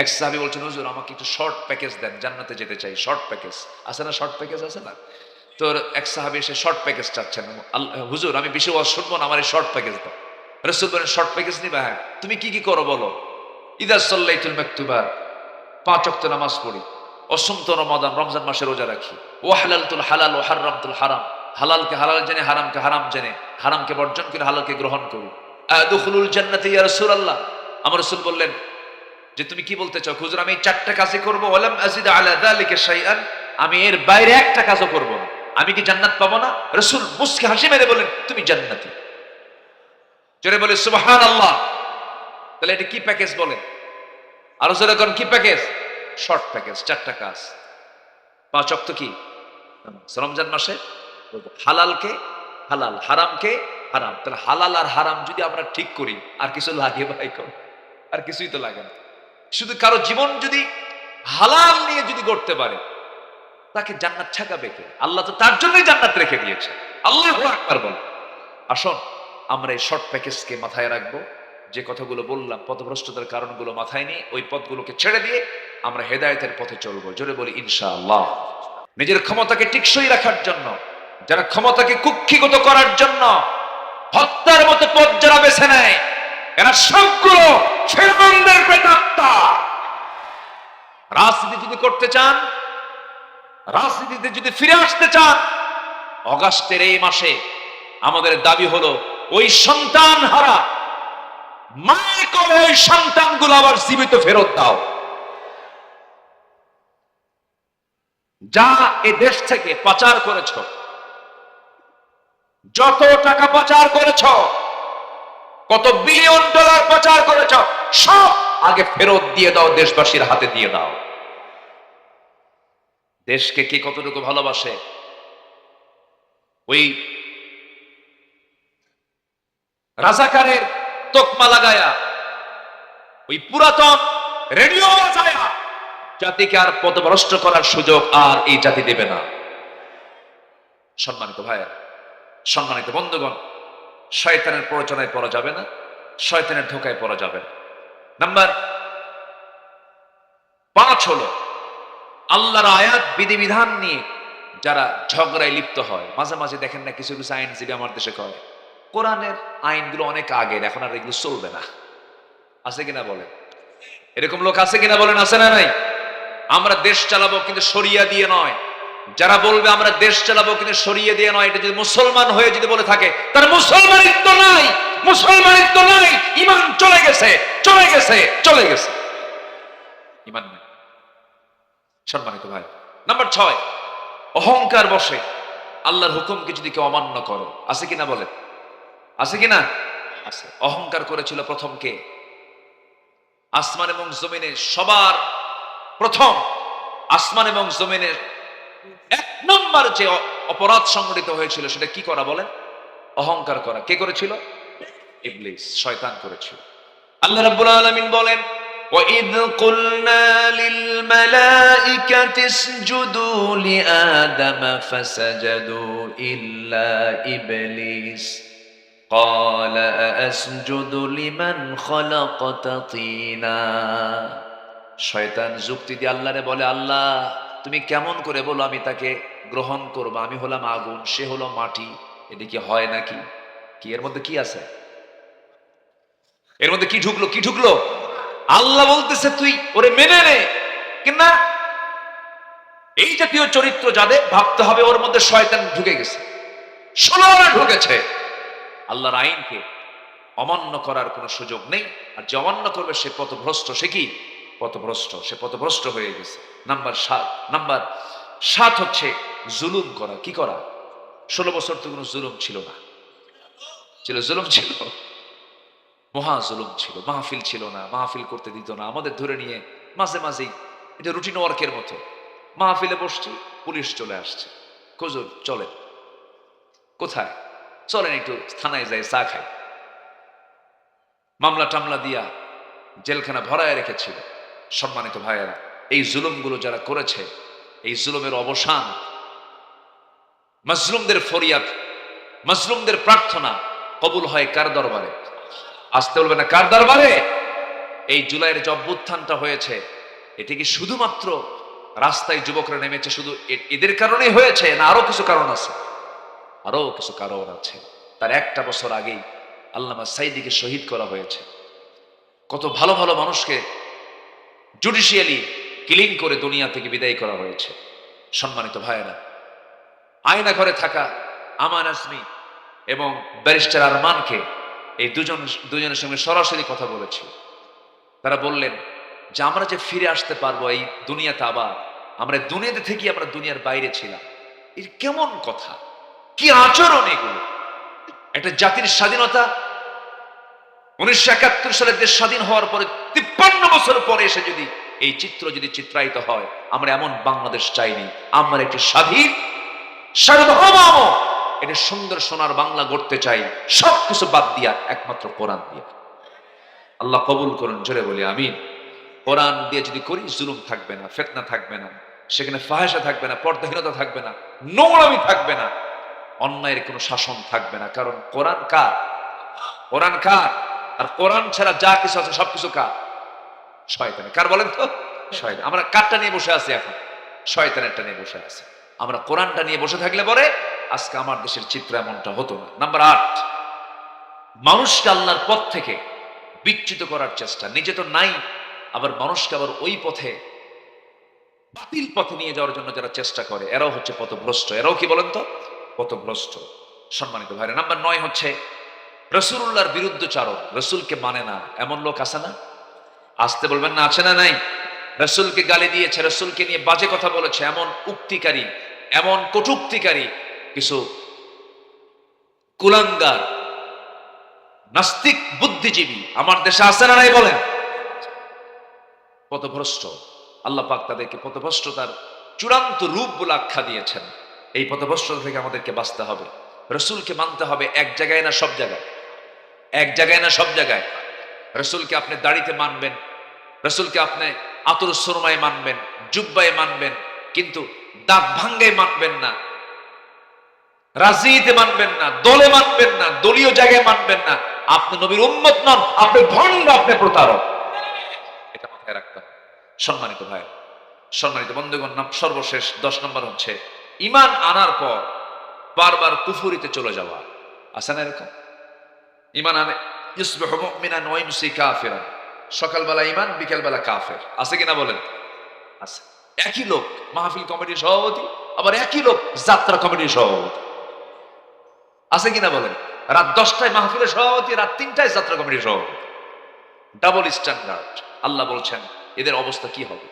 এক সাহাবী বলছেন, হুজুর আমাকে একটু শর্ট প্যাকেজ দেন, জান্নাতে যেতে চাই, শর্ট প্যাকেজ আছে না? শর্ট প্যাকেজ আছে না? তো এক সাহাবী এসে শর্ট প্যাকেজ চাচ্ছেন, হুজুর আমি বেশি ওয়াজ শুনবো না, আমার এই শর্ট প্যাকেজ দাও। রাসূল বলেন, শর্ট প্যাকেজ নিবা? হ্যাঁ। তুমি কি কি করো বলো? ইদা সাল্লাইতুল মাকতুবা, 5 ওয়াক্ত নামাজ পড়ি, অসুমতু রমাদান, রমজান মাসে রোজা রাখি, ওয়া হালালতুল হালাল ওয়া হারামতুল হারাম, হালালকে হালাল জেনে হারামকে হারাম জেনে, হারামকে বর্জন করে হালালকে গ্রহণ করি। আদখুলুল জান্নাতি ইয়া রাসূলুল্লাহ। আমার রাসূল বললেন যে তুমি কি বলতে চাও? হুজুর আমি এই 4টা কাজই করব, ওয়ালাম আযিদ আলা যালিকা শাইআন, আমি এর বাইরে একটা কাজও করব না, আমি কি জান্নাত পাবো না? রাসূল মুস্কি হাসি মেরে বলেন, তুমি জান্নাতি। জোরে বলে সুবহানাল্লাহ। তাহলে এটা কি প্যাকেজ বলেন? আরো জোরে কোন কি প্যাকেজ? শর্ট প্যাকেজ, 4টা কাজ, 5 ওয়াক্ত কি রমজান মাসে, হালালকে হালাল, হারামকে হারাম। তাহলে হালাল আর হারাম যদি আমরা ঠিক করি, আর কিছু লাগে ভাই? কোন আর কিছুই তো লাগে না। শুধু কারো জীবন যদি হালাল নিয়ে যদি গড়তে পারে, তাকে জান্নাত ঠেকাবে কে? আল্লাহ তো তার জন্যই জান্নাত রেখে দিয়েছে। আল্লাহু আকবার বল। আসুন আমরা এই শর্ট প্যাকেজকে মাথায় রাখবো। যে কথাগুলো বললাম, পথভ্রষ্টতার কারণগুলো মাথায় নিয়ে ওই পথগুলোকে ছেড়ে দিয়ে আমরা হেদায়েতের পথে চলবো। জোরে বলি ইনশাআল্লাহ। নিজের ক্ষমতাকে টিকসই রাখার জন্য, যারা ক্ষমতাকে কুক্ষিগত করার জন্য হত্যার মতো পথ যারা বেছে নেয়, এরা সবগুলো ফিরআউনের প্রেতাত্মা। রাজনীতি যদি করতে চান, রাজনীতিতে যদি ফিরে আসতে চান, অগাস্টের এই মাসে আমাদের দাবি হলো ওই সন্তান হারা মায়ের কোলে ওই সন্তানগুলো আবার জীবিত ফেরত দাও। যা এ দেশ থেকে পাচার করেছ, যত টাকা পাচার করেছ, কত বিলিয়ন ডলার পাচার করেছ, সব আগে ফেরত দিয়ে দাও, দেশবাসীর হাতে দিয়ে দাও। দেশকে কে কতটুকু ভালোবাসে? ওই রাজাকারের তকমা লাগায়া, ওই পুরাতন রেডিও বাজায়া জাতিকে আর পথভ্রষ্ট করার সুযোগ আর এই জাতি দেবে না। সম্মানিত ভাইয়া, সম্মানিত বন্ধুগণ, শয়তানের প্ররোচনায় পড়া যাবে না, শয়তানের ধোকায় পড়া যাবে না। নাম্বার 5 হলো আল্লাহর আয়াত বিধিবিধান নিয়ে যারা ঝগড়ায় লিপ্ত হয়। মাঝে মাঝে দেখেন না কিছু কিছু আইনজীবী আমার দেশে কয়, কোরআনের আইনগুলো অনেক আগের, এখন আর এগুলো চলবে না। আছে কিনা বলেন? এরকম লোক আছে কিনা বলেন? আছে না নাই? আমরা দেশ চালাবো কিন্তু শরিয়া দিয়ে নয়। যারা বলবে আমরা দেশ চালাবো কিন্তু শরিয়া দিয়ে নয়, এটা যদি মুসলমান হয়ে যদি বলে থাকে, তার মুসলমানিত্ব নাই, মুসলমানিত্ব নাই, ঈমান চলে গেছে, চলে গেছে, চলে গেছে, ঈমান নাই। সম্মানিত ভাই, নাম্বার 6, অহংকার বসে আল্লাহর হুকুমকে যদি কেউ অমান্য করো। আছে কিনা বলেন? আছে কিনা? আছে। অহংকার করেছিল প্রথম কে? আসমান এবং জমিনের সবার প্রথম, আসমান এবং জমিনের 1 নম্বর যে অপরাধ সংঘটিত হয়েছিল সেটা কি করা বলেন? অহংকার করা। কে করেছিল? ইবলিস, শয়তান করেছিল। আল্লাহ রাব্বুল আলামিন বলেন, وَإِذْ قُلْنَا لِلْمَلَائِكَةِ اسْجُدُوا لِآدَمَ فَسَجَدُوا إِلَّا إِبْلِيسَ قَالَ أَأَسْجُدُ لِمَنْ خَلَقْتَ طِينًا। শয়তান যুক্তি দিয়ে আল্লাহরে বলে, আল্লাহ তুমি কেমন করে বলো আমি তাকে গ্রহণ করব? আমি হলাম আগুন, সে হলো মাটি, এটা কি হয় নাকি? কি এর মধ্যে কি আছে? এর মধ্যে কি ঢুকলো? কি ঢুকলো? আল্লাহ বলতেছে তুই ওরে মেনে নে, কিনা এই জাতীয় চরিত্র যাদের, ভাবতে হবে ওর মধ্যে শয়তান ঢুকে গেছে, 16 ঢুকেছে। আল্লাহর আইনকে অমান্য করার কোনো সুযোগ নেই। আর যে অমান্য করবে সে পথভ্রষ্ট। সে কি? পথভ্রষ্ট। সে পথভ্রষ্ট হয়ে গেছে। নাম্বার 7 হচ্ছে জুলুম করা। কি করা? 16 বছর তো কোনো জুলুম ছিল না। ছিল? জুলুম ছিল, মহা জুলুম ছিল। মাহফিল ছিল না, মাহফিল করতে দিত না, আমাদের ধরে নিয়ে মাঝে মাঝেই, এটা রুটিন ওয়ার্কের মতো, মাহফিলে বসছি, পুলিশ চলে আসছে, হুজুর চলেন। কোথায়? চলেন একটু থানায় যাই, চা খাই। মামলা টামলা দিয়া জেলখানা ভরায় রেখেছিল। সম্মানিত ভাইয়েরা, এই জুলুমগুলো যারা করেছে, এই জুলুমের অবসান, মাজলুমদের ফরিয়াদ, মাজলুমদের প্রার্থনা কবুল হয় কার দরবারে? আসতে বলবে না কার দরবারে? এই জুলাইয়ের যে অভ্যুত্থানটা হয়েছে, এটি কি শুধুমাত্র রাস্তায় যুবকরা নেমেছে শুধু এদের কারণেই হয়েছে, না আরো কিছু কারণ আছে? আরো কিছু কারণ আছে। তার একটা বছর আগেই আল্লামা সাইদিকে শহীদ করা হয়েছে। কত ভালো ভালো মানুষকে জুডিশিয়ালি কিলিং করে দুনিয়া থেকে বিদায় করা হয়েছে। সম্মানিত ভাইয়েরা, আয়না ঘরে থাকা আমান আজমি এবং ব্যারিস্টার আরমানকে এই দুজনের সঙ্গে সরাসরি কথা বলেছি। তারা বললেন যে আমরা যে ফিরে আসতে পারবো এই দুনিয়াতে, আবার আমরা দুনিয়াতে থেকে আমরা দুনিয়ার বাইরে ছিলাম, এর কেমন কথা, কি আচরণ এগুলো? একটা জাতির স্বাধীনতা 1971 সালে দেশ স্বাধীন হওয়ার পরে 53 বছর পরে এসে যদি এই চিত্র যদি চিত্রায়িত হয়, আমরা এমন বাংলাদেশ চাইনি। আমরা একটি স্বাধীন সার্বভৌম এটা সুন্দর সোনার বাংলা গড়তে চাই, সবকিছু বাদ দিয়া একমাত্র কোরআন দিয়ে। আল্লাহ কবুল করুন, জোরে বলি আমিন। কোরআন দিয়ে যদি করি, জুলুম থাকবে না, ফিতনা থাকবে না, সেখানে ফাহিশা থাকবে না, পর্দাহীনতা থাকবে না, নোংরামি থাকবে না, অন্যায়ের কোনো শাসন থাকবে না। কারণ কোরআন কার? কোরআন কার? আর কোরআন ছাড়া যা কিছু আছে সবকিছু কার? শয়তানের। কার বলেন তো? শয়তান। আমরা কারটা নিয়ে বসে আছি এখন? শয়তানেরটা নিয়ে বসে আছি। আমরা কোরআনটা নিয়ে বসে থাকলে পরে আজকে আমার দেশের চিত্র এমনটা হতো না। নাম্বার 8, মানুষকে আল্লাহর পথ থেকে বিচ্যুত করার চেষ্টা। নিজে তো নাই, আবার মানুষকে আবার ওই পথে, বাতিল পথে নিয়ে যাওয়ার জন্য যারা চেষ্টা করে, এরাও হচ্ছে পথভ্রষ্ট। এরাও কি বলেন তো? পথভ্রষ্ট। সম্মানিত ভাইরা, নাম্বার 9 হচ্ছে রাসূলুল্লাহর বিরুদ্ধচারণ। রাসূলকে মানে না এমন লোক আছে না? আসতে বলবেন না, আছে না নাই? রাসূলকে গালি দিয়েছে, রাসূলকে নিয়ে বাজে কথা বলেছে, এমন উক্তিকারী, এমন কটূক্তিকারী কিছু কুলাঙ্গার নাস্তিক বুদ্ধিজীবী আমার দেশে আছে না নাই বলেন? পথভ্রষ্ট। আল্লাহ পাক তাদেরকে পথভ্রষ্টতার চূড়ান্ত রূপ বলে আখ্যা দিয়েছেন। এই পথভ্রষ্টতা থেকে আমাদেরকে বাঁচতে হবে। রাসূলকে মানতে হবে এক জায়গায় না সব জায়গায়, এক জায়গায় না সব জায়গায়। রাসূলকে আপনি দাড়িতে মানবেন, রাসূলকে আপনি আতর সুরমায় মানবেন, জুব্বায় মানবেন, কিন্তু দাঁত ভাঙ্গায় মানবেন না, রাজনীতিতে মানবেন না, দলে মানবেন না, দলীয় জায়গায় মানবেন না। আপনি নবীর উম্মত নন, আপনি ভণ্ড, আপনি প্রতারক। এটা মাথায় রাখতে হবে। সম্মানিত ভাই, সম্মানিত বন্ধুগণ, সর্বশেষ 10 নম্বর হচ্ছে ঈমান আনার পর বারবার কুফরিতে চলে যাওয়া। আছে না এরকম? ঈমান আনে ইসবিহু মুমিনান ওয়া ইমসি কাফিরান, সকালবেলা ঈমান, বিকেলবেলা কাফের। আছে কিনা বলেন? আছে। একই লোক মাহফিল কমিটির সভাপতি, আবার একই লোক যাত্রা কমিটির সভাপতি। আছে কিনা বলেন? রাত 10টায় মাহফিলের সভাপতি, রাত 3টায় যাত্রা কমিটির সভাপতি। Double standard. আল্লাহ বলছেন এদের অবস্থা কি হবে?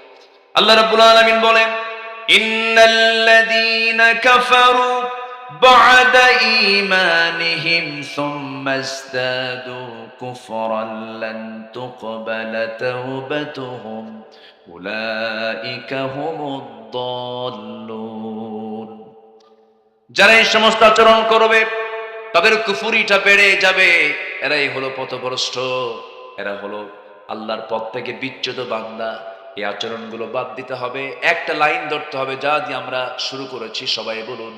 আল্লাহ রাব্বুল আলামিন বলেন, ইন্নাল্লাযীনা কাফারু বা'দা ঈমানিহিম সুম্মা ইসতাদু কুফরান লান তুকবালা তাওবাতুহুম উলাইকা হুমুদ দাল্লুন। যারা এই সমস্ত আচরণ করবে তাদের কুফরিটা বেড়ে যাবে। এরাই হলো পথভ্রষ্ট, এরা হলো আল্লাহর পথ থেকে বিচ্যুত বান্দা। এই আচরণগুলো বাদ দিতে হবে। একটা লাইন ধরতে হবে, যা দিয়ে আমরা শুরু করেছি। সবাই বলুন,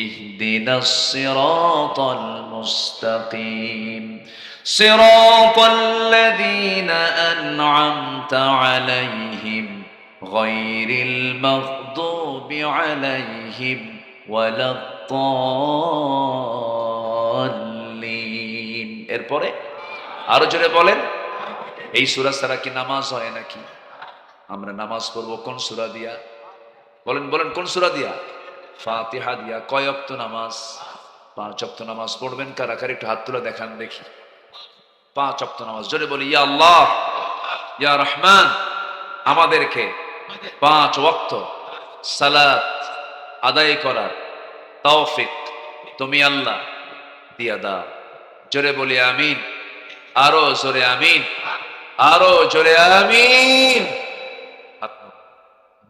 ইহদিনাস সিরাতাল মুস্তাকিম সিরাতাল্লাযীনা আন'আমতা আলাইহিম গায়রিল মাগদুবি আলাইহিম ওয়ালাদ-দাল্লিন। এরপরে আরো জোরে বলেন, এই সূরা ছাড়া কি নামাজ হয় নাকি? আমরা নামাজ পড়বো কোন সূরা দিয়া? বলেন বলেন, কোন সূরা দিয়া? ফাতিহা দিয়া। কয় ওয়াক্ত নামাজ? 5 ওয়াক্ত নামাজ পড়বেন কারা কারা? একটু হাত তুলে দেখান দেখি। 5 ওয়াক্ত নামাজ। জোরে বলি, ইয়া আল্লাহ ইয়া রহমান, আমাদেরকে 5 ওয়াক্ত সালাত আদায় করার তৌফিক তুমি আল্লাহ দিয়া দাও। জোরে বলি আমিন। আরো জোরে আমিন, আরো জোরে আমিন।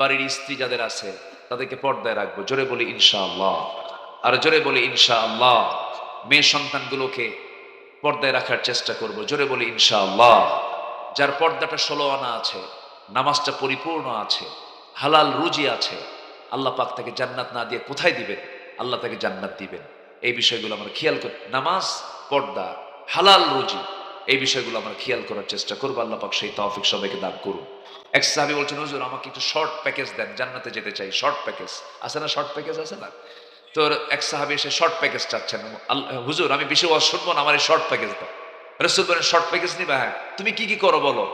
বাড়ির স্ত্রী যাদের আছে তাদেরকে পর্দায় রাখবো। জোরে বলি ইনশাআল্লাহ। আর জোরে বলি ইনশাআল্লাহ। মেয়ে সন্তানগুলোকে পর্দায় রাখার চেষ্টা করব। জোরে বলি ইনশাআল্লাহ। যার পর্দাটা 16 আনা আছে, নামাজটা পরিপূর্ণ আছে, হালাল রুজি আছে, আল্লাহ পাক তাকে জান্নাত না দিয়ে কোথায় দিবেন? আল্লাহ তাকে জান্নাত দিবেন। এই বিষয়গুলো আমরা খেয়াল করি। নামাজ, পর্দা, হালাল রুজি, এই বিষয়গুলো আমরা খেয়াল করার চেষ্টা করবো। আল্লাহ পাক সেই তৌফিক সবাইকে দান করুন। এক সাহাবী বলছেন, হুজুর আমাকে একটু শর্ট প্যাকেজ দেন, জান্নাতে যেতে চাই। শর্ট প্যাকেজ আছে না, শর্ট প্যাকেজ আছে না? তো এক সাহাবী এসে শর্ট প্যাকেজ চাচ্ছেন, হুজুর আমি বেশি ওয়াজ শুনবো না, আমার এই শর্ট প্যাকেজ দাও। রাসূল বলেন, শর্ট প্যাকেজ নিবা? হ্যাঁ। তুমি কি কি করো বলো?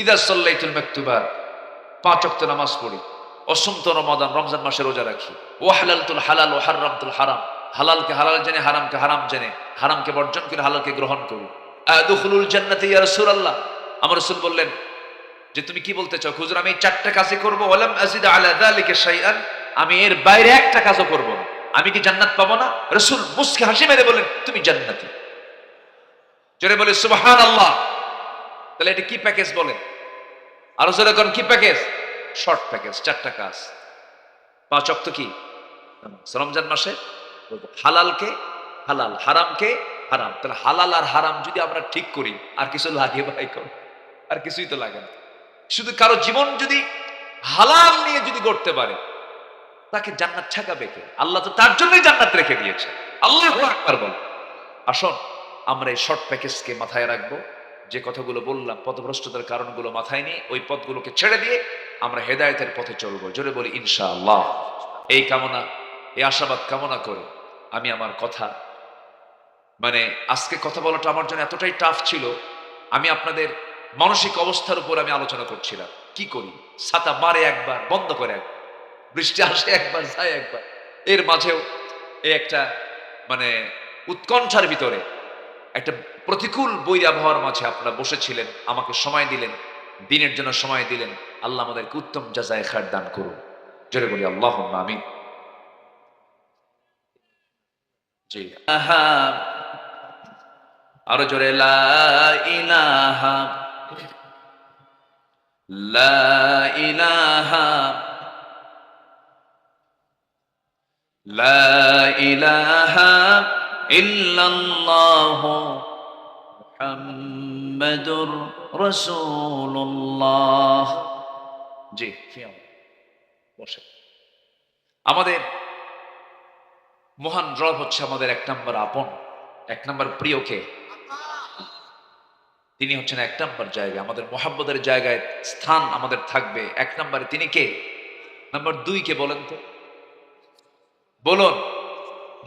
ইদা সাল্লাইতুল মাকতুবাত, 5 ওয়াক্ত নামাজ পড়ি, অসুমত রমাদান, রমজান মাসে রোজা রাখি, ওয়া হালালতুল হালাল ওয়া হারামতুল হারাম, হালালকে হালাল জেনে হারামকে হারাম জেনে, হারামকে বর্জন করে হালালকে গ্রহণ করি। আদখুলুল জান্নাতি ইয়া রাসূলুল্লাহ। আমার রাসূল বললেন যে তুমি কি বলতে চাও? হুজুর আমি এই 4টা কাজই করব, ওয়ালাম আযিদ আলা যালিকা শাইআন, আমি এর বাইরে একটা কাজও করব না, আমি কি জান্নাত পাবো না? রাসূল মুস্কি হাসি মেরে বলেন, তুমি জান্নাতি। জোরে বলে সুবহানাল্লাহ। তাহলে এটা কি প্যাকেজ বলেন? আরো জোরে কোন কি প্যাকেজ? শর্ট প্যাকেজ, 4টা কাজ। 5 ওয়াক্ত কি রমজান মাসে, হালালকে হালাল, হারামকে হারাম। তাহলে হালাল আর হারাম যদি আমরা ঠিক করি, আর কিছু লাগে ভাই? কোন আর কিছুই তো লাগে না। শুধু কারো জীবন যদি হালাল নিয়ে যদি গড়তে পারে, তাকে জান্নাত ঠেকাবে কে? আল্লাহ তো তার জন্যই জান্নাত রেখে দিয়েছে। আল্লাহু আকবার বল। আসুন আমরা এই শর্ট প্যাকেজকে মাথায় রাখবো। যে কথাগুলো বললাম, পথভ্রষ্টতার কারণগুলো মাথায় নিয়ে ওই পথগুলোকে ছেড়ে দিয়ে আমরা হেদায়েতের পথে চলবো। জোরে বলি ইনশাআল্লাহ। এই কামনা, এই আশাবাদ কামনা করে আমি আমার কথা, মানে আজকে কথা বলাটা আমার জন্য এতটাই টাফ ছিল। আমি আপনাদের মানসিক অবস্থার উপর আমি আলোচনা করছিলাম। কি করি? ছাতা মারে একবার, বন্ধ করে একবার, বৃষ্টি আসে একবার, যায় একবার। এর মাঝেও এই একটা মানে উৎকণ্ঠার ভিতরে একটা প্রতিকূল বই আবহাওয়ার মাঝে আপনারা বসেছিলেন, আমাকে সময় দিলেন, দিনের জন্য সময় দিলেন। আল্লাহ আমাদেরকে উত্তম জাযায়ে খায়র দান করুন। জোরে বলি আল্লাহুম্মা আমিন। জি, আরো জোরে লা ইলাহা, লা ইলাহা, লা ইলাহা ইল্লাল্লাহ মুহাম্মাদুর রাসূলুল্লাহ। জি, বসে। আমাদের মহান রব হচ্ছে আমাদের 1 নম্বর আপন, 1 নম্বর প্রিয় কে? তিনি হচ্ছেন 1 নম্বর জায়গা, আমাদের মহাব্বতের জায়গায় স্থান আমাদের থাকবে 1 নম্বরে। তিনি কে? নাম্বার 2 কে বলেন তো? বলুন।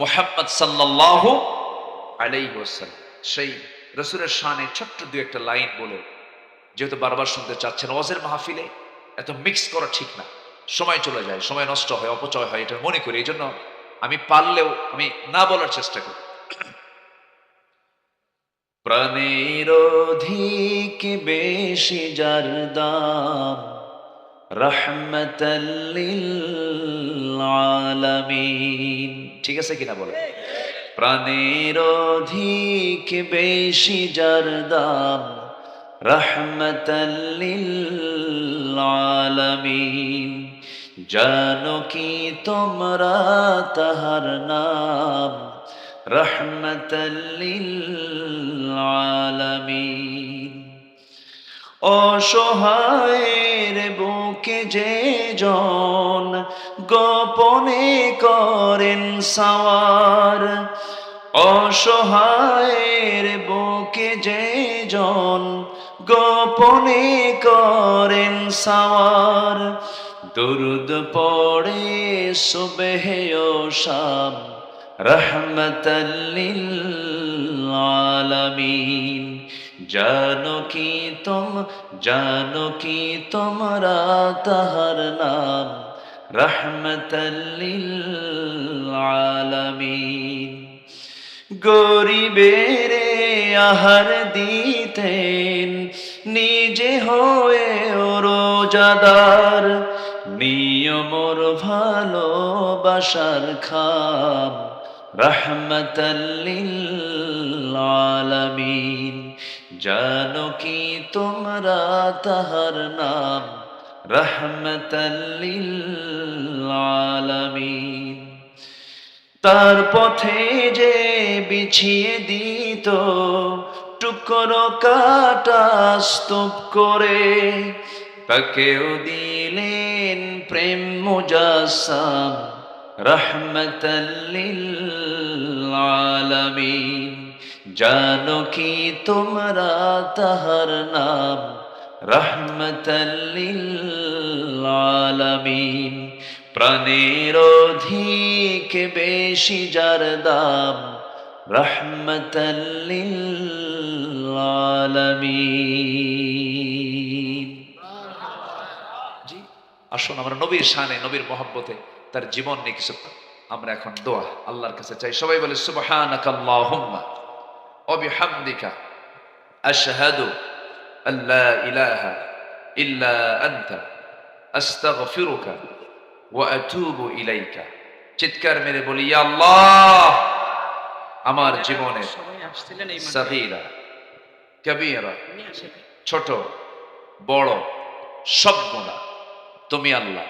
মুহাম্মদ সাল্লাল্লাহু আলাইহি ওয়াসাল্লাম। সেই রাসূলের শানে ছোট্ট 2-একটা লাইন বলে, যেহেতু বারবার শুনতে চাচ্ছেন, ওয়াজের মাহফিলে এত মিক্স করা ঠিক না, সময় চলে যায়, সময় নষ্ট হয়, অপচয় হয়, এটা মনে করি। এই জন্য আমি পারলেও আমি না বলার চেষ্টা করি। প্রাণের অধিক বেশি যার দাম, রাহমাতাল লিল আলামিন। ঠিক আছে কিনা বলে? প্রাণের অধিক বেশি যার দাম, রাহমাতাল লিল আলামিন। জানো কি তোমরা তাহার নাম, রাহমাতাল লিল আলামিন। অসহায়ের বুকে যে জন গোপনে করেন সাওয়ার, অসহায়ের বুকে যে জন গোপনে করেন সাওয়ার। দুরুদ পড়ে সুবহে ও শাম, রাহমাতাল লিল আলামিন। জানো কি তোমরা তাহার নাম, রাহমাতাল লিল আলামিন। গরিবের আহার দিতেন, নিজে হয়ে রোজাদার, নিয়মর ভালোবাসার খাম, রাহমাতাল লিল আলামিন। জানো কি তোমরা তাহার নাম, রাহমাতাল লিল আলামিন। তার পথে যে বিছিয়ে দিত টুকরো কাটা স্তূপ করে, তাকেও দিলেন প্রেম মুজাসসাম, রাহমাতাল লিল আলামিন। জানো কি তোমরা তাহার নাম রহমতাল লিল আলামিন, প্রাণের অধিক বেশি যার দাম রহমতাল লিল আলামিন। জি, আসুন আমরা নবীর শানে, নবীর মহব্বতে, তার জীবন নিয়ে কিছু আমরা এখন দোয়া আল্লাহর কাছে চাই। সবাই বলে সুবহানাকা আল্লাহুম্মা ওয়া বিহামদিকা আশহাদু আল্লা ইলাহা ইল্লা আনতা আস্তাগফিরুকা ওয়া আতুবু ইলাইকা। চিৎকার মেরে বলি, ইয়া আল্লাহ, আমার জীবনের সাগীরা কবীরা, ছোট বড় সব গুনাহ তুমি আল্লাহ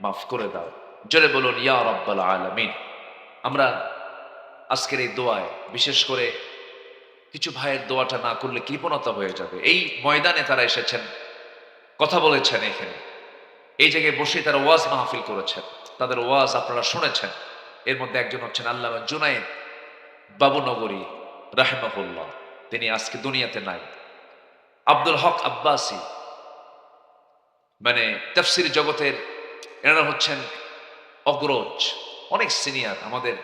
মাফ করে দাও। জোরে বলুন ইয়া রাব্বাল আলামিন। আমরা আজকের এই দোয়ায় বিশেষ করে কিছু ভাইয়ের দোয়াটা না করলে কৃপণতা হয়ে যাবে। এই ময়দানে তারা এসেছেন, কথা বলেছেন, এখানে এই জায়গায় বসে তারা ওয়াজ মাহফিল করেছেন, তাদের ওয়াজ আপনারা শুনেছেন। এর মধ্যে একজন হচ্ছেন আল্লামা জুনায়েদ বাবুনগরী রাহিমাহুল্লাহ, তিনি আজকে দুনিয়াতে নাই। আব্দুল হক আব্বাসী, মানে তাফসীর জগতের এনারা হচ্ছেন অগ্রজ, অনেক সিনিয়র, আমাদের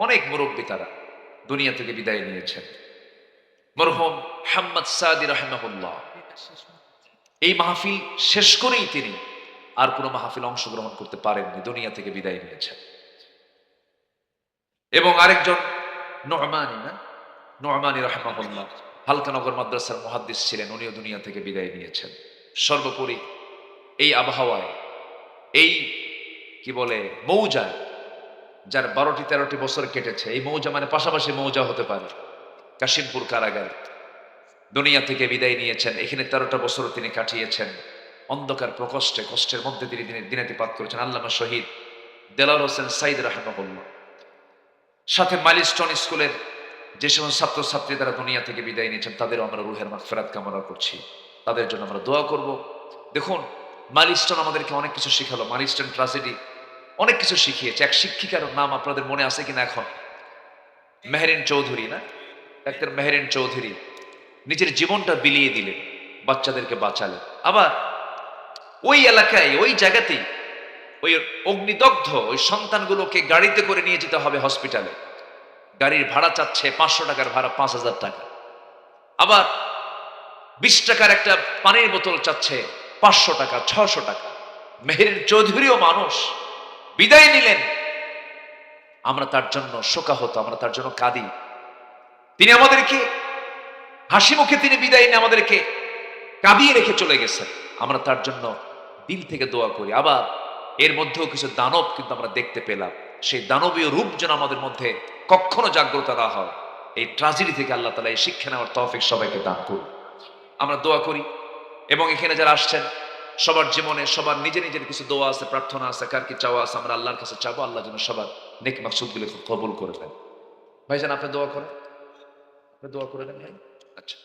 অনেক মুরব্বী, তারা দুনিয়া থেকে বিদায় নিয়েছেন। মরহুম হাম্মদ সাদি রাহিমাহুল্লাহ এই মাহফিল শেষ করেই তিনি আর কোনো মাহফিল অংশগ্রহণ করতে পারেননি, দুনিয়া থেকে বিদায় নিয়েছেন। এবং আরেকজন নোমানি রাহিমাহুল্লাহ হালকানগর মাদ্রাসার মুহাদ্দিস ছিলেন, উনিও দুনিয়া থেকে বিদায় নিয়েছেন। সর্বোপরি এই আবহাওয়ায়, এই কি বলে মৌজা, যার 12-13টি বছর কেটেছে, এই মৌজা মানে পাশাপাশি মৌজা হতে পারে, কাশিমপুর কারাগার, দুনিয়া থেকে বিদায় নিয়েছেন। এখানে 13টা বছর তিনি কাটিয়েছেন অন্ধকার প্রকোষ্ঠে, কষ্টের মধ্যে তিনি দিনাতিপাত করেছেন। আল্লামা শহীদ দেলাওয়ার হোসেন সাইদ রাহিমাহুল্লাহ, সাথে মাইলস্টোন স্কুলের যে সমস্ত ছাত্রছাত্রী তারা দুনিয়া থেকে বিদায় নিয়েছেন, তাদেরও আমরা রুহের মাগফিরাত কামনা করছি, তাদের জন্য আমরা দোয়া করব। দেখুন, মাইলস্টোন আমাদেরকে অনেক কিছু শিখালো, মাইলস্টোন ট্র্যাজেডি অনেক কিছু শিখিয়েছে। এক শিক্ষিকার নাম আপনাদের মনে আছে কিনা এখন, মেহেরিন চৌধুরী, না, ডাক্তার মেহেরিন চৌধুরী নিজের জীবনটা বিলিয়ে দিলেন, বাচ্চাদেরকে বাঁচালেন। আবার ওই এলাকায়, ওই জায়গাতেই ওই অগ্নিদগ্ধ ওই সন্তানগুলোকে গাড়িতে করে নিয়ে যেতে হবে হসপিটালে, গাড়ির ভাড়া চাচ্ছে 500 টাকার ভাড়া 5000 টাকা। আবার 20 টাকার একটা পানির বোতল চাচ্ছে 500 টাকা, 600 টাকা। মেহেরিন চৌধুরীও মানুষ, বিদায় নিলেন, আমরা তার জন্য শোকাহত, আমরা তার জন্য কাঁদি। তিনি আমাদেরকে হাসি মুখে তিনি বিদায় নিয়ে আমাদেরকে কাঁদিয়ে রেখে চলে গেছেন, আমরা তার জন্য দিল থেকে দোয়া করি। আবার এর মধ্যেও কিছু দানব কিন্তু আমরা দেখতে পেলাম, সেই দানবীয় রূপ যেন আমাদের মধ্যে কখনো জাগ্রত না হয়। এই ট্র্যাজেডি থেকে আল্লাহ তাআলা এই শিক্ষা নেওয়ার তৌফিক সবাইকে দান করুন, আমরা দোয়া করি। এবং এখানে যারা আসছেন সবার জীবনে সবার নিজের নিজের কিছু দোয়া আছে, প্রার্থনা আছে, কার কি চাওয়া আছে, আমরা আল্লাহর কাছে চাবো, আল্লাহ যেন সবার নেক মাকসুদগুলো কবুল করে নেন। ভাইজান আপনি দোয়া করেন, আপনি দোয়া করে নেন ভাই। আচ্ছা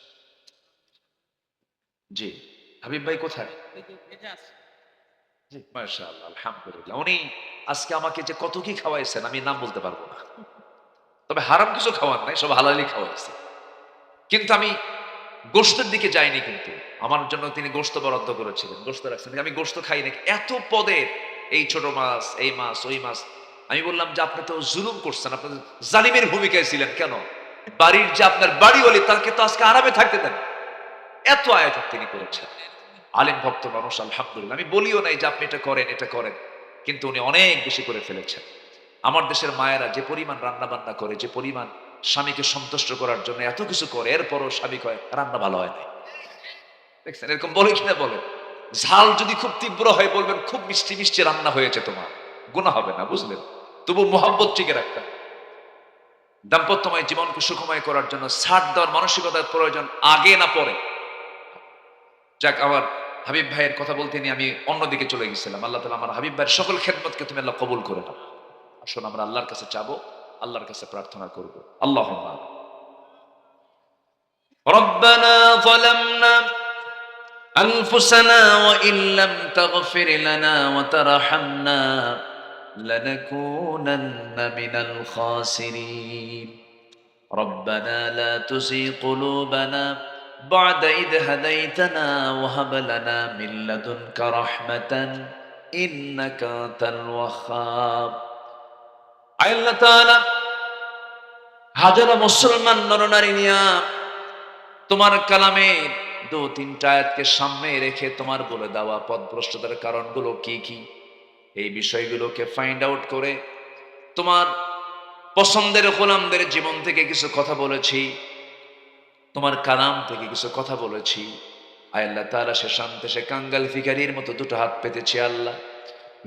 জি, হাবিব ভাই কোথায়? জি মাশাআল্লাহ, আলহামদুলিল্লাহ। উনি আজকে আমাকে যে কত কি খাওয়াইছেন আমি নাম বলতে পারবো না, তবে হারাম কিছু খাওয়ার নাই, সব হালালি খাওয়াইছে। কিন্তু আমি গোশতের দিকে যাইনি, কিন্তু আমার জন্য তিনি গোশত বরাদ্দ করেছিলেন, গোশত রাখছেন, আমি গোশত খাই না। এত পদের, এই ছোট মাছ, এই মাছ, ওই মাছ। আমি বললাম যে আপনি তো জুলুম করছেন, আপনি জালিমের ভূমিকায় ছিলেন কেন? বাড়ির যে আপনার বাড়িওয়ালি তাকে তো আজকে আরামে থাকতে দেন। এত আয়োজন তিনি করেছেন, আলেম ভক্ত মানুষ, আলহামদুলিল্লাহ। আমি বলিও নাই যে আপনি এটা করেন, এটা করেন, কিন্তু উনি অনেক বেশি করে ফেলেছেন। আমার দেশের মায়েরা যে পরিমাণ রান্না বান্না করে, যে পরিমাণ স্বামীকে সন্তুষ্ট করার জন্য এত কিছু করে, এরপরও স্বামী কয় রান্না ভালো হয় নাই। দেখছেন এরকম বলে কিনা? বলে ঝাল যদি খুব তীব্র হয় বলবেন খুব মিষ্টি মিষ্টি রান্না হয়েছে, তোমার গুনাহ হবে না, বুঝলেন? তবু মোহাব্বত টিকে রাখতে, দাম্পত্যময় জীবনকে সুখময় করার জন্য ছাড় দেওয়ার মানসিকতার প্রয়োজন আগে না পরে। যাক, আমার হাবিব ভাইয়ের কথা বলতে নিয়ে আমি অন্যদিকে চলে গেছিলাম। আল্লাহ তাআলা আমার হাবিব ভাইয়ের সকল খেদমতকে তুমি আল্লাহ কবুল করে নাও। আসুন আমরা আল্লাহর কাছে চাবো, আল্লাহর কাছে প্রার্থনা করব। আল্লাহুম্মা রব্বানা যালামনা আনফুসানা ওয়া ইল্লাম তাগফির লানা ওয়া তারহামনা লানাকুনান্না মিনাল খাসিরিন। রব্বানা লা তুযিগ কুলুবানা বা'দা ইদ হাদাইতানা ওয়া হাব লানা মিন লাদুনকা রাহমাতান ইন্নাকা আনতাল ওয়াহ্হাব। আল্লাহ তাআলা হাজারো মুসলমান নরনারী নিয়া তোমার কালামের দু তিনটা আয়াতকে সামনে রেখে তোমার বলে দেওয়া পথভ্রষ্টতার কারণগুলো কি কি, এই বিষয়গুলোকে ফাইন্ড আউট করে তোমার পছন্দের গোলামদের জীবন থেকে কিছু কথা বলেছি, তোমার কালাম থেকে কিছু কথা বলেছি। আল্লাহ তাআলা সে শান্তে সে কাঙ্গাল ফিকারির মতো দুটো হাত পেতেছি। আল্লাহ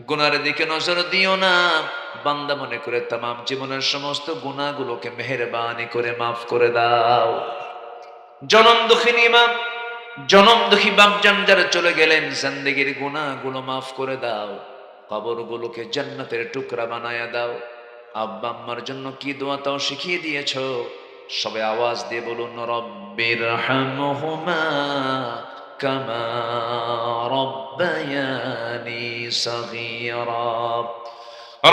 গুনার দিকে নজর দিও না, বান্দা মনে করে তামাম জীবনের সমস্ত গুনাহগুলোকে মেহেরবানি করে মাফ করে দাও। জনম দুঃখিনী মা, জনম দুঃখী বাপজান যারা চলে গেলেন, জিন্দেগীর গুনাহগুলো মাফ করে দাও, কবরগুলোকে জান্নাতের টুকরা বানায়া দাও। আব্বা আম্মার জন্য কি দোয়া তাও শিখিয়ে দিয়েছো, সবে আওয়াজ দিয়ে বলুন রব্বির হামহুমা কামা রব্বায়ানি সগীরা,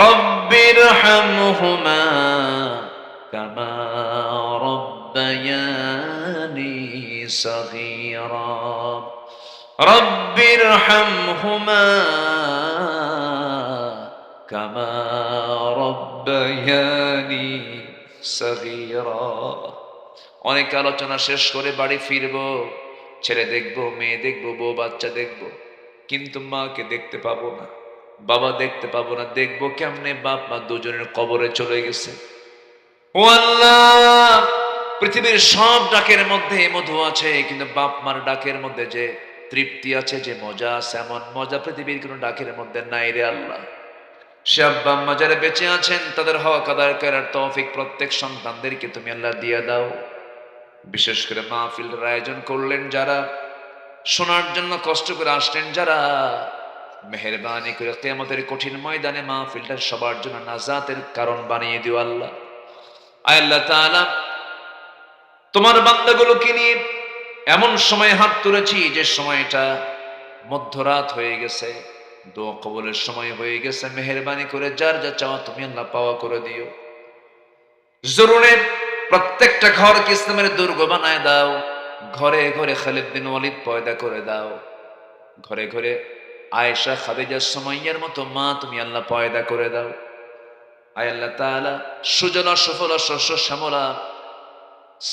রব্বির হামহুমা কামা রব্বায়ানি সগীরা, রব্বির হামহুমা কামা রব্বায়ানি সগীরা। অনেক আলোচনা শেষ করে বাড়ি ফিরবো, ছেলে দেখবো, মেয়ে দেখবো, বউ বাচ্চা দেখবো, কিন্তু মাকে দেখতে পাবো না, বাবা দেখতে পাবো না। দেখবো কেমনে? বাপ মা দুজনের কবরে চলে গেছে। ও আল্লাহ, পৃথিবীর সব ডাকের মধ্যে মধু আছে, কিন্তু বাপ মার ডাকের মধ্যে যে তৃপ্তি আছে, যে মজা আছে, এমন মজা পৃথিবীর কোনো ডাকের মধ্যে নাই রে আল্লাহ। সে আব্বা আম্মা যারা বেঁচে আছেন তাদের হক আদায় করার তৌফিক প্রত্যেক সন্তানদেরকে তুমি আল্লাহ দিয়ে দাও। বিশেষ করে মাহফিলের আয়োজন করলেন যারা, শোনার জন্য কষ্ট করে আসলেন যারা, মেহেরবানি করে কিয়ামতের কঠিন ময়দানে মাহফিলটা সবার জন্য নাজাতের কারণ বানিয়ে দিও আল্লাহ। আয় আল্লাহ তাআলা, তোমার বান্দাগুলোকে নিয়ে এমন সময় হাত তুলেছি যে সময়টা মধ্যরাত হয়ে গেছে, দোয়া কবুলের সময় হয়ে গেছে। মেহেরবানি করে যার যা চাওয়া তুমি আল্লাহ পাওয়া করে দিও। জরুরের প্রত্যেকটা ঘরকে ইসলামের দুর্গ বানায় দাও, ঘরে ঘরে খালিদ বিন ওয়ালিদ পয়দা করে দাও, ঘরে ঘরে আয়েশা খাদিজা সুমাইয়ার মতো মা তুমি আল্লাহ পয়দা করে দাও। আয় আল্লাহ তাআলা, সুজলা সুফলা শস্য শ্যামলা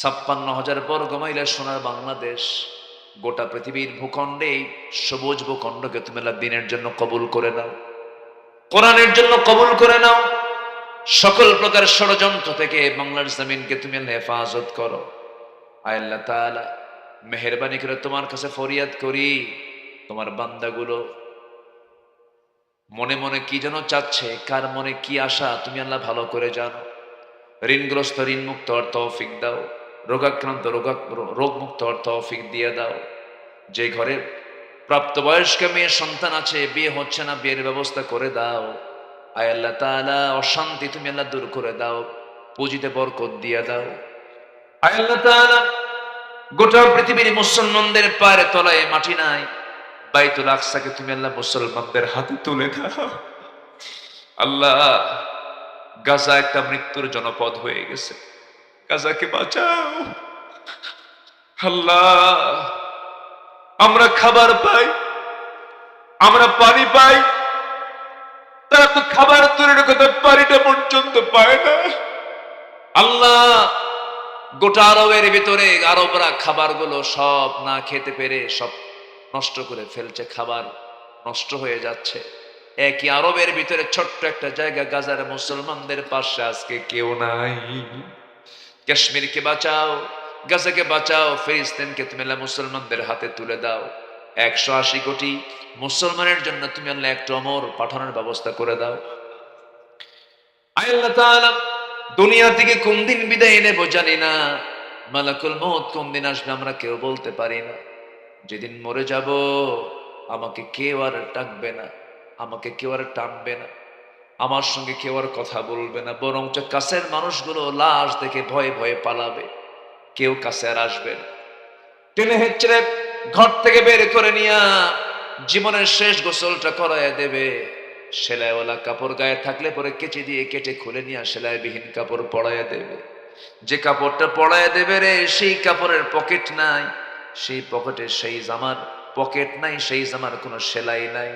56,000 বর্গ মাইলের সোনার বাংলাদেশ, গোটা পৃথিবীর ভূখণ্ডে সবুজ ভূখণ্ডকে তুমি আল্লাহ দিনের জন্য কবুল করে নাও, কোরআনের জন্য কবুল করে নাও। সকল প্রকার ষড়যন্ত্র থেকে বাংলার জমিনকে তুমি আল্লাহ হেফাজত করো। আয় আল্লাহ তাআলা, মেহেরবানি করে তোমার কাছে ফরিয়াদ করি, তোমার বান্দাগুলো মনে মনে কি যেন চাচ্ছে, কার মনে কি আশা তুমি আল্লাহ ভালো করে জানো। ঋণগ্রস্ত ঋণ মুক্ত হওয়ার তৌফিক দাও, রোগাক্রান্ত রোগ মুক্ত হওয়ার তৌফিক দিয়ে দাও। যে ঘরে প্রাপ্তবয়স্ক মেয়ে সন্তান আছে, বিয়ে হচ্ছে না, বিয়ের ব্যবস্থা করে দাও। আয় আল্লাহ তাআলা, অশান্তি তুমি আল্লাহ দূর করে দাও, পুঁজিতে বরকত দিয়ে দাও। আয় আল্লাহ তাআলা, গোটা পৃথিবীর মুসলমানদের পায়ের তলায় মাটি নাই, বাইতুল আকসাকে তুমি আল্লাহ মুসলমানদের হাতে তুলে দাও। আল্লাহ, গাজা একটা মৃত্যুর জনপদ হয়ে গেছে, গাজাকে বাঁচাও আল্লাহ। আমরা খাবার পাই, আমরা পানি পাই, তারা তো খাবার দূরের কথা পানিটা পর্যন্ত পায় না। আল্লাহ, গোটা আরবের ভিতরে আরবরা খাবারগুলো সব না খেতে পেরে সব নষ্ট করে ফেলছে, খাবার নষ্ট হয়ে যাচ্ছে। একই আরবের ভিতরে ছোট্ট একটা জায়গা গাজার মুসলমানদের পাশে আজকে কেউ নাই। কাশ্মীরকে বাঁচাও, গাজাকে বাঁচাও, ফিলিস্তিনকে তুমি আল্লাহ মুসলমানদের হাতে তুলে দাও। 180 কোটি মুসলমানের জন্য তুমি আল্লাহ একটা অমর পাঠানোর ব্যবস্থা করে দাও। আল্লাহ তাআলা, দুনিয়া থেকে কোন দিন বিদায় নেব জানি না, মালাকুল মউত কোন দিন আসবে আমরা কেউ বলতে পারি না। যেদিন মরে যাব আমাকে কেউ আর ডাকবে না, আমাকে কেউ আর টানবে না, আমার সঙ্গে কেউ আর কথা বলবে না, বরঞ্চ কাছের মানুষগুলো লাশ দেখে ভয়ে ভয়ে পালাবে, কেউ কাছে আর আসবে না। টেনে হেঁচড়ে ঘর থেকে বের করে নিয়ে জীবনের শেষ গোসলটা করায় দেবে। সেলাইওয়ালা কাপড় গায়ে থাকলে পরে কেচে দিয়ে কেটে খুলে নিয়ে সেলাইবিহীন কাপড় পরাইয়া দেবে। যে কাপড়টা পরায় দেবে রে, সেই কাপড়ের পকেট নাই, সেই পকেটে সেই জামার পকেট নাই, সেই জামার কোনো সেলাই নাই।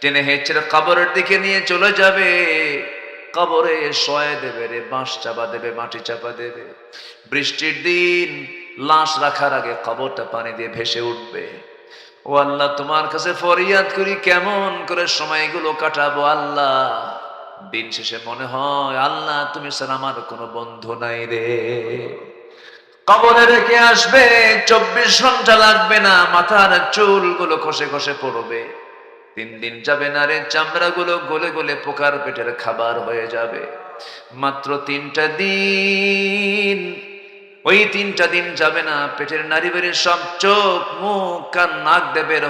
টেনে হেঁচড়ে কবরের দিকে নিয়ে চলে যাবে, কবরে শোয় দেবে রে, বাঁশ চাপা দেবে, মাটি চাপা দেবে। বৃষ্টির দিন লাশ রাখার আগে কবরটা পানি দিয়ে ভেসে উঠবে। ও আল্লাহ, তোমার কাছে ফরিয়াদ করি, কেমন করে সময়গুলো কাটাবো আল্লাহ। দিন শেষে মনে হয় আল্লাহ তুমি ছাড়া আমার কোনো বন্ধু নাই রে। কবরে রেখে আসবে, 24 ঘন্টা লাগবে না, মাথার চুলগুলো খসে খসে পড়বে। 3 দিন যাবে না রে, চামড়াগুলো গলে গলে পোকার পেটের খাবার হয়ে যাবে। মাত্র 3টা দিন, ওই 3টা দিন যাবে না, পেটের নারী বেড়ে সব চোখ মুখ কান নাক দিয়ে বের